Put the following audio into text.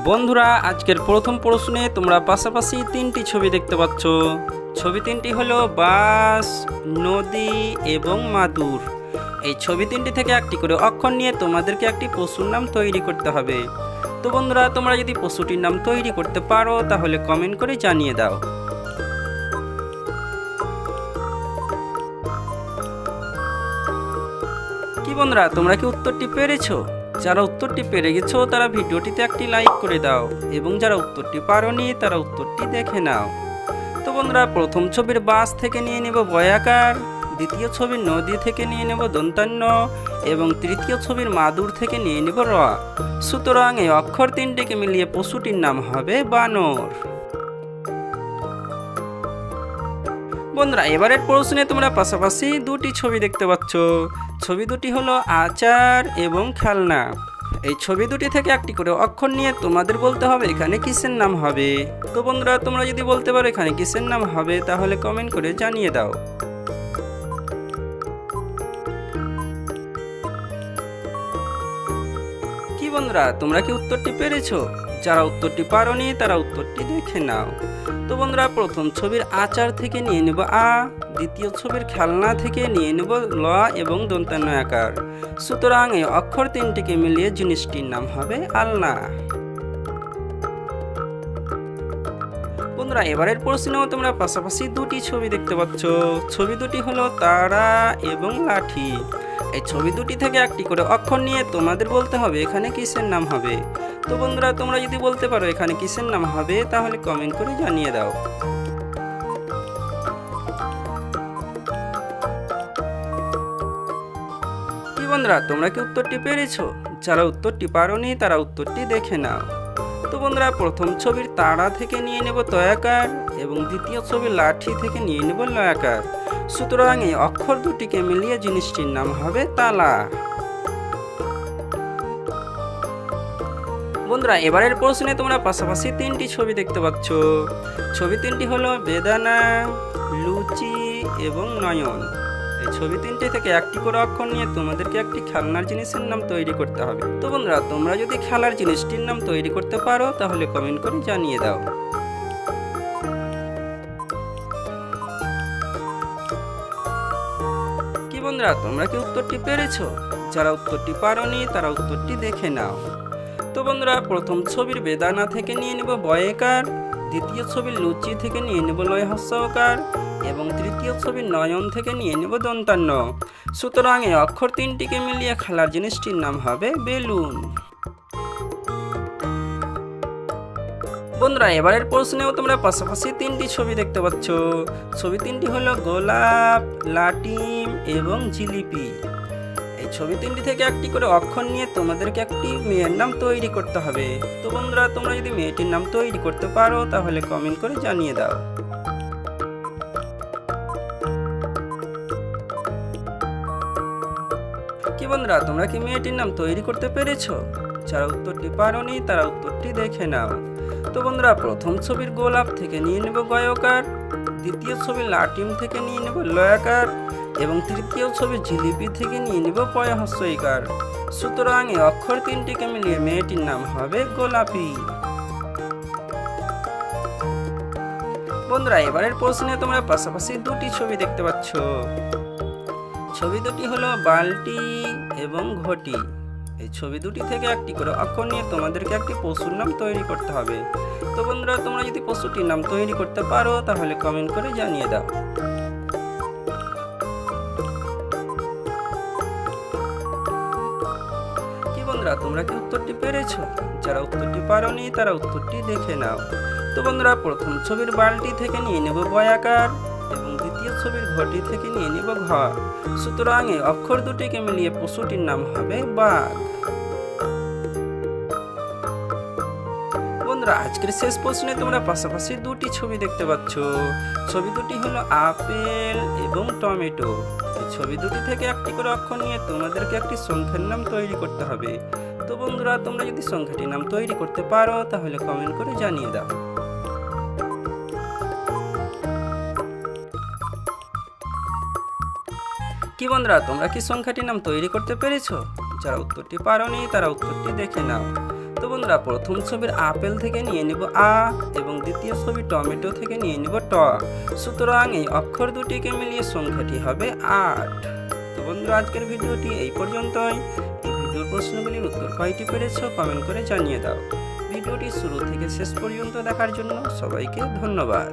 বন্ধুরা, আজকের প্রথম প্রশ্নে তোমরা পাশাপাশি তিনটি ছবি দেখতে পাচ্ছ। ছবি তিনটি হলো বাস, নদী এবং মাদুর। এই ছবি তিনটি থেকে একটি করে অক্ষর নিয়ে তোমাদেরকে একটি পশুর নাম তৈরি করতে হবে। তো বন্ধুরা, তোমরা যদি পশুটির নাম তৈরি করতে পারো তাহলে কমেন্ট করে জানিয়ে দাও। কি বন্ধুরা, তোমরা কি উত্তরটি পেরেছো? যারা উত্তরটি পেরে গেছো তারা ভিডিওটিতে একটি লাইক করে দাও, এবং যারা উত্তরটি পারোনি তারা উত্তরটি দেখে নাও। তো বন্ধুরা, প্রথম ছবির বাস থেকে নিয়ে নেব বয়াকার, দ্বিতীয় ছবির নদী থেকে নিয়ে নেব দন্তান্ন, এবং তৃতীয় ছবির মাদুর থেকে নিয়ে নেব র। সুতরাং এই অক্ষর তিনটিকে মিলিয়ে পশুটির নাম হবে বানর। বন্ধুরা, এবারের প্রশ্নে তোমরা পাশাপাশি দুটি ছবি দেখতে পাচ্ছ। ছবি দুটি হলো আচার এবং খেলনা। এই ছবি দুটি থেকে একটি করে অক্ষর নিয়ে তোমাদের বলতে হবে এখানে কিসের নাম হবে। তো বন্ধুরা, তোমরা যদি বলতে পারো এখানে কিসের নাম হবে তাহলে কমেন্ট করে জানিয়ে দাও। কি বন্ধুরা, তোমরা কি উত্তরটি পেরেছো? যারা উত্তরটি পারোনি তারা উত্তরটি দেখে নাও। তো বন্ধুরা, প্রথম ছবির আচার থেকে নিয়ে নেব আ, দ্বিতীয় ছবির খেলনা থেকে নিয়ে নেব ল এবং দন্তান্ন আকার। সুতরাং এই অক্ষর তিনটিকে মিলিয়ে জিনিসটির নাম হবে আলনা। বন্ধুরা, এবারের প্রশ্নেও তোমরা পাশাপাশি দুটি ছবি দেখতে পাচ্ছ। ছবি দুটি হলো তারা এবং লাঠি। এই ছবি দুটি থেকে একটি করে অক্ষর নিয়ে তোমাদের বলতে হবে এখানে কিসের নাম হবে। তো বন্ধুরা, তোমরা যদি বলতে পারো এখানে কিসের নাম হবে তাহলে কমেন্ট করে জানিয়ে দাও। কি বন্ধুরা, তোমরা কি উত্তরটি পেরেছো? যারা উত্তরটি পারোনি তারা উত্তরটি দেখে নাও। তো বন্ধুরা, প্রথম ছবির তারা থেকে নিয়ে নেব তয়াকার, এবং দ্বিতীয় ছবির লাঠি থেকে নিয়ে নেব লয়াকার। সুতরাং এই অক্ষর দুটিকে মিলিয়ে জিনিসটির নাম হবে তালা। বন্ধুরা, এবারের প্রশ্নে তোমরা পাশাপাশি তিনটি ছবি দেখতে পাচ্ছ। ছবি তিনটি হলো বেদানা, লুচি এবং নয়ন। এই ছবি তিনটি থেকে একটি করে অক্ষর নিয়ে তোমাদেরকে একটি খেলনার জিনিসের নাম তৈরি করতে হবে। তো বন্ধুরা, তোমরা যদি খেলার জিনিসটির নাম তৈরি করতে পারো তাহলে কমেন্ট করে জানিয়ে দাও। কি বন্ধুরা, তোমরা কি উত্তরটি পেরেছো? যারা উত্তরটি পারোনি তারা উত্তরটি দেখে নাও। তো বন্ধুরা, প্রথম ছবির বেদানা থেকে নিয়ে নেব বয়েকার, দ্বিতীয় ছবির লুচি থেকে নিয়ে নেব লয় হস্যকার, এবং তৃতীয় ছবির নয়ন থেকে নিয়ে নেব দন্তান্ন। সুতরাং এই অক্ষর তিনটিকে মিলিয়ে খেলার জিনিসটির নাম হবে বেলুন। বন্ধুরা, এবারের প্রশ্নেও তোমরা পাশাপাশি তিনটি ছবি দেখতে পাচ্ছ। ছবি তিনটি হলো গোলাপ, লাটিম এবং জিলিপি। এই ছবি তিনটি থেকে একটি করে অক্ষর নিয়ে তোমাদেরকে একটি মেয়ের নাম তৈরি করতে হবে। তো বন্ধুরা, তোমরা যদি মেয়েটির নাম তৈরি করতে পারো তাহলে কমেন্ট করে জানিয়ে দাও। কি বন্ধুরা, তোমরা কি মেয়েটির নাম তৈরি করতে পেরেছো? যারা উত্তরটি পারোনি তারা উত্তরটি দেখে নাও। তো বন্ধুরা, প্রথম ছবির গোলাপ থেকে নিয়ে নেব গয়কার, দ্বিতীয় ছবির লাটিম থেকে নিয়ে নেব লয়াকার, এবং তৃতীয় ছবির জিলিপি থেকে নিয়ে নেব পয় হস্যইকার। সুতরাং এই অক্ষর তিনটিকে মিলিয়ে মেয়েটির নাম হবে গোলাপি। বন্ধুরা, এবারের প্রশ্নে তোমরা পাশাপাশি দুটি ছবি দেখতে পাচ্ছ। ছবি দুটি হলো বালতি এবং ঘটি। এই ছবি দুটি থেকে একটি করে অক্ষর নিয়ে তোমাদেরকে একটি পশুর নাম তৈরি করতে হবে। তো বন্ধুরা, তোমরা যদি পশুটির নাম তৈরি করতে পারো তাহলে কমেন্ট করে জানিয়ে দাও। কি বন্ধুরা, তোমরা কি উত্তরটি পেরেছো? যারা উত্তরটি পারোনি তারা উত্তরটি দেখে নাও। তো বন্ধুরা, প্রথম ছবির বালতি থেকে নিয়ে নেব বয়াকার, এবং দ্বিতীয় ছবির ঘটি থেকে নিয়ে নেব ঘ। সুতরাং এই অক্ষর দুটিকে মিলিয়ে পশুটির নাম হবে বাঘ। বন্ধুরা, আজকের শেষ প্রশ্নে তোমরা পাশাপাশি দুটি ছবি দেখতে পাচ্ছ। ছবি দুটি হলো আপেল এবং টমেটো। এই ছবি দুটি থেকে একটি করে অক্ষর নিয়ে তোমাদেরকে একটি সংখ্যার নাম তৈরি করতে হবে। তো বন্ধুরা, তোমরা যদি সংখ্যাটির নাম তৈরি করতে পারো তাহলে কমেন্ট করে জানিয়ে দাও। কি বন্ধুরা, তোমরা কি সংখ্যাটির নাম তৈরি করতে পেরেছো? যারা উত্তরটি পারোনি তারা উত্তরটি দেখে নাও। তো বন্ধুরা প্রথম ছবির আপেল থেকে নিয়ে নিব আ এবং দ্বিতীয় ছবি টমেটো থেকে নিয়ে নিব ট। সুতরাং এই অক্ষর দুটিকে মিলিয়ে সংখ্যাটি হবে 8। তো বন্ধুরা আজকের ভিডিওটি এই পর্যন্তই। এই ভিডিওর প্রশ্নগুলির উত্তর কয়টি পেরেছো কমেন্ট করে জানিয়ে দাও। ভিডিওটি শুরু থেকে শেষ পর্যন্ত দেখার জন্য সবাইকে ধন্যবাদ।